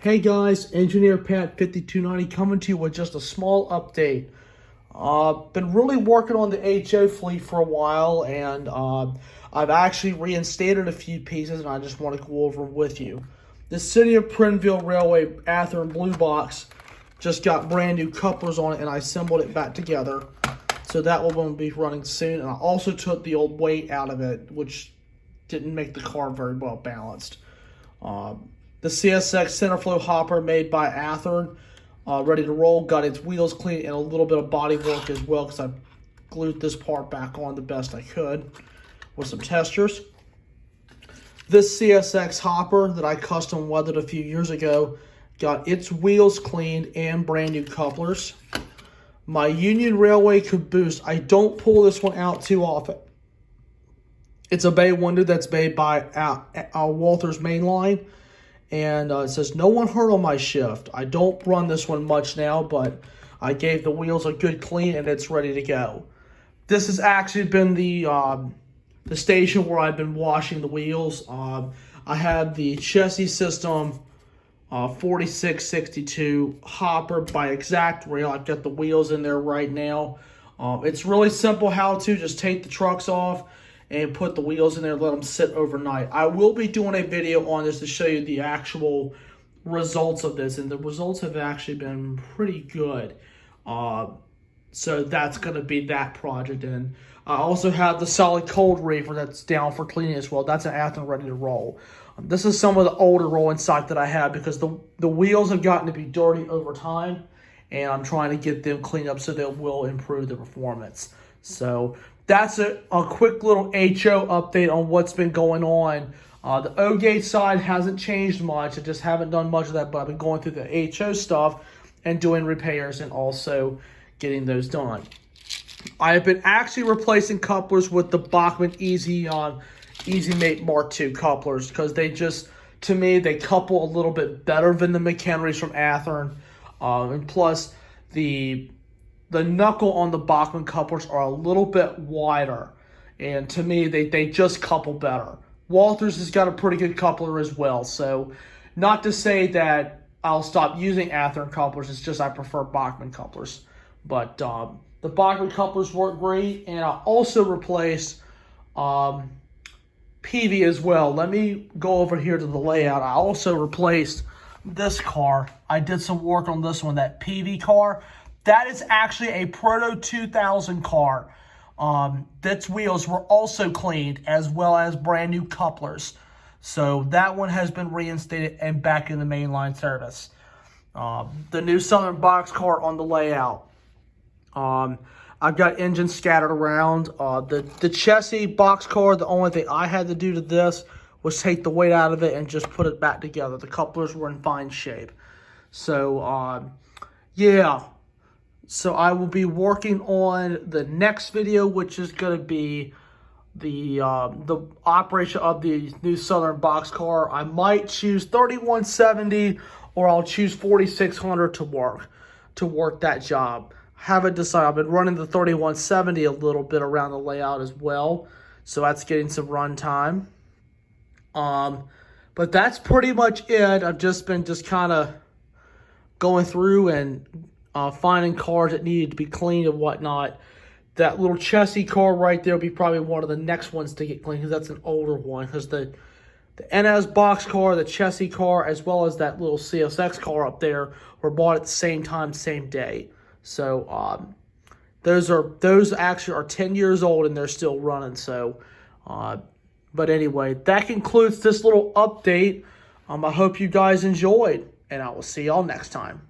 Hey guys, Engineer Pat 5290 coming to you with just a small update. Been really working on the HO fleet for a while, and I've actually reinstated a few pieces, and I just want to go over them with you. The City of Prineville Railway Athearn Blue Box just got brand new couplers on it, and I assembled it back together. So that will be running soon, and I also took the old weight out of it, which didn't make the car very well balanced. The CSX Centerflow hopper made by Athearn, ready to roll, got its wheels clean and a little bit of body work as well because I glued this part back on the best I could with some testers. This CSX hopper that I custom weathered a few years ago got its wheels cleaned and brand new couplers. My Union Railway caboose, I don't pull this one out too often. It's a bay window that's made by Walther's Mainline. And it says, no one hurt on my shift. I don't run this one much now, but I gave the wheels a good clean and it's ready to go. This has actually been the station where I've been washing the wheels. I have the Chessie System 4662 hopper by Exact Rail. I've got the wheels in there right now. It's really simple how to just take the trucks off and put the wheels in there and let them sit overnight. I will be doing a video on this to show you the actual results of this, and the results have actually been pretty good. So that's going to be that project. And I also have the solid cold reefer that's down for cleaning as well. That's an Athearn ready to roll. This is some of the older rolling stock that I have because the wheels have gotten to be dirty over time, and I'm trying to get them cleaned up so they will improve the performance. So that's a quick little HO update on what's been going on. The O-Gate side hasn't changed much. I just haven't done much of that, but I've been going through the HO stuff and doing repairs and also getting those done. I have been actually replacing couplers with the Bachmann Easy Mate Mark II couplers because they just, to me, they couple a little bit better than the McHenrys from Athearn. And plus, the knuckle on the Bachmann couplers are a little bit wider. And to me, they just couple better. Walther's has got a pretty good coupler as well. So not to say that I'll stop using Athearn couplers. It's just I prefer Bachmann couplers. But the Bachmann couplers work great. And I also replaced PV as well. Let me go over here to the layout. I also replaced this car. I did some work on this one, that PV car. That is actually a Proto 2000 car. Its wheels were also cleaned as well as brand new couplers. So that one has been reinstated and back in the mainline service. The new Southern boxcar on the layout. I've got engines scattered around. The Chessie boxcar, the only thing I had to do to this was take the weight out of it and just put it back together. The couplers were in fine shape. So, yeah. So I will be working on the next video, which is going to be the operation of the new Southern boxcar. I might choose 3170 or I'll choose 4600 to work that job. Haven't decided. I've been running the 3170 a little bit around the layout as well, so that's getting some run time. But that's pretty much it. I've just been kind of going through and finding cars that needed to be cleaned and whatnot. That little Chessie car right there will be probably one of the next ones to get cleaned because that's an older one. Because the NS box car, the Chessie car, as well as that little CSX car up there were bought at the same time, same day. So those actually are 10 years old and they're still running. So, but anyway, that concludes this little update. I hope you guys enjoyed, and I will see y'all next time.